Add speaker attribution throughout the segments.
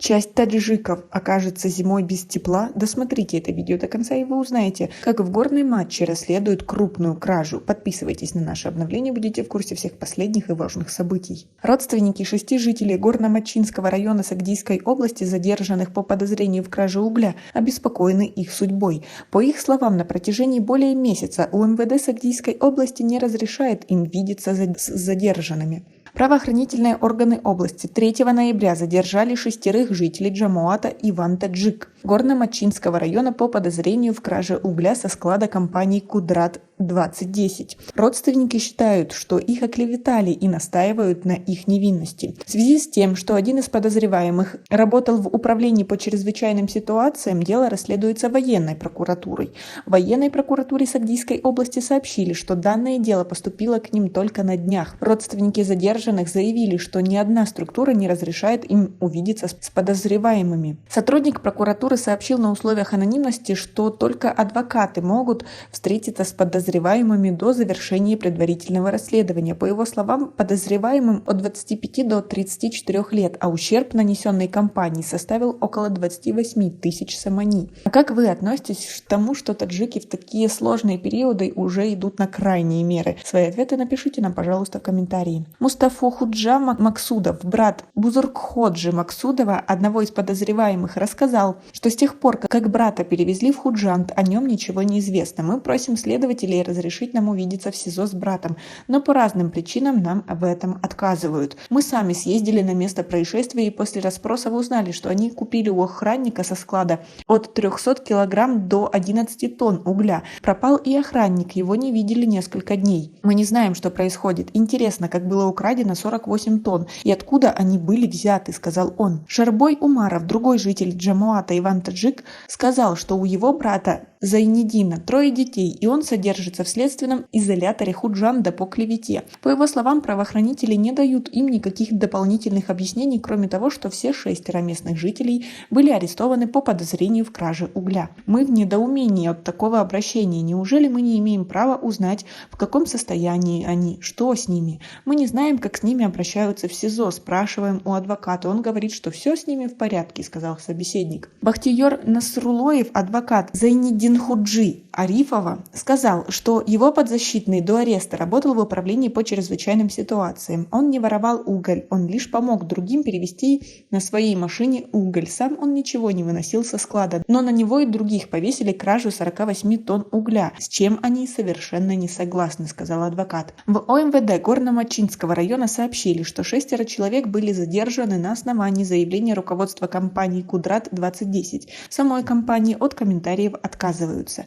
Speaker 1: Часть таджиков окажется зимой без тепла? Досмотрите это видео до конца, и вы узнаете, как в горной матче расследуют крупную кражу. Подписывайтесь на наше обновление, будете в курсе всех последних и важных событий. Родственники 6 жителей Горно-Мачинского района Сагдийской области, задержанных по подозрению в краже угля, обеспокоены их судьбой. По их словам, на протяжении более месяца УМВД Сагдийской области не разрешает им видеться с задержанными. Правоохранительные органы области 3 ноября задержали 6 жителей Джамоата Иван-Таджик Горно-Мачинского района по подозрению в краже угля со склада компании «Кудрат-2010». Родственники считают, что их оклеветали и настаивают на их невинности. В связи с тем, что один из подозреваемых работал в управлении по чрезвычайным ситуациям, дело расследуется военной прокуратурой. В военной прокуратуре Сагдийской области сообщили, что данное дело поступило к ним только на днях. Родственники задержанных заявили, что ни одна структура не разрешает им увидеться с подозреваемыми. Сотрудник прокуратуры сообщил на условиях анонимности, что только адвокаты могут встретиться с подозреваемыми до завершения предварительного расследования. По его словам, подозреваемым от 25 до 34 лет, а ущерб, нанесенный компании, составил около 28 тысяч сомани. А как вы относитесь к тому, что таджики в такие сложные периоды уже идут на крайние меры? Свои ответы напишите нам, пожалуйста, в комментарии. Мустафа Худжа Максудов, брат Бузургходжи Максудова, одного из подозреваемых, рассказал, что с тех пор, как брата перевезли в Худжанд, о нем ничего не известно. Мы просим следователей разрешить нам увидеться в СИЗО с братом, но по разным причинам нам об этом отказывают. Мы сами съездили на место происшествия и после расспросов узнали, что они купили у охранника со склада от 300 килограмм до 11 тонн угля. Пропал и охранник, его не видели несколько дней. Мы не знаем, что происходит. Интересно, как было украдено 48 тонн и откуда они были взяты, сказал он. Шарбой Умаров, другой житель Джамоата Иван-Таджик, сказал, что у его брата Зайнидина 3 детей, и он содержится в следственном изоляторе Худжанда по клевете. По его словам, правоохранители не дают им никаких дополнительных объяснений, кроме того, что все 6 местных жителей были арестованы по подозрению в краже угля. Мы в недоумении от такого обращения. Неужели мы не имеем права узнать, в каком состоянии они, что с ними? Мы не знаем, как с ними обращаются в СИЗО, спрашиваем у адвоката. Он говорит, что все с ними в порядке, сказал собеседник. Бахтиер Насрулоев, адвокат Зайниддин Худжи Арифова, сказал, что его подзащитный до ареста работал в управлении по чрезвычайным ситуациям. Он не воровал уголь, он лишь помог другим перевезти на своей машине уголь. Сам он ничего не выносил со склада, но на него и других повесили кражу 48 тонн угля, с чем они совершенно не согласны, сказал адвокат. В ОМВД Горно-Мачинского района сообщили, что 6 человек были задержаны на основании заявления руководства компании «Кудрат-2010». Самой компании от комментариев отказываются.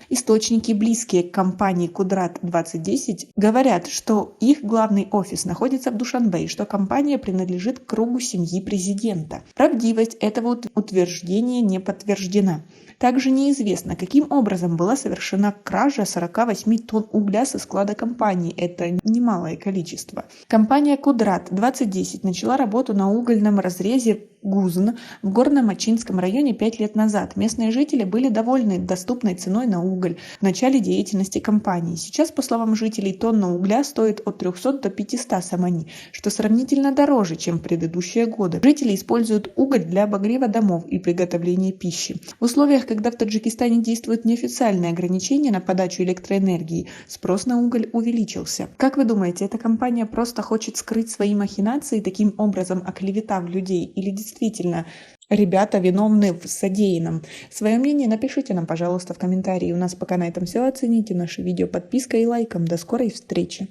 Speaker 1: Источники, близкие к компании «Кудрат-2010», говорят, что их главный офис находится в Душанбе и что компания принадлежит к кругу семьи президента. Правдивость этого утверждения не подтверждена. Также неизвестно, каким образом была совершена кража 48 тонн угля со склада компании. Это немалое количество. Компания «Кудрат-2010» начала работу на угольном разрезе Гузн в Горно-Мачинском районе 5 лет назад. Местные жители были довольны доступной ценой на уголь в начале деятельности компании. Сейчас, по словам жителей, тонна угля стоит от 300 до 500 сомани, что сравнительно дороже, чем в предыдущие годы. Жители используют уголь для обогрева домов и приготовления пищи. В условиях, когда в Таджикистане действуют неофициальные ограничения на подачу электроэнергии, спрос на уголь увеличился. Как вы думаете, эта компания просто хочет скрыть свои махинации, таким образом оклеветав людей, или действительно ребята виновны в содеянном? Свое мнение напишите нам, пожалуйста, в комментарии. У нас пока на этом все. Оцените наше видео подпиской и лайком. До скорой встречи!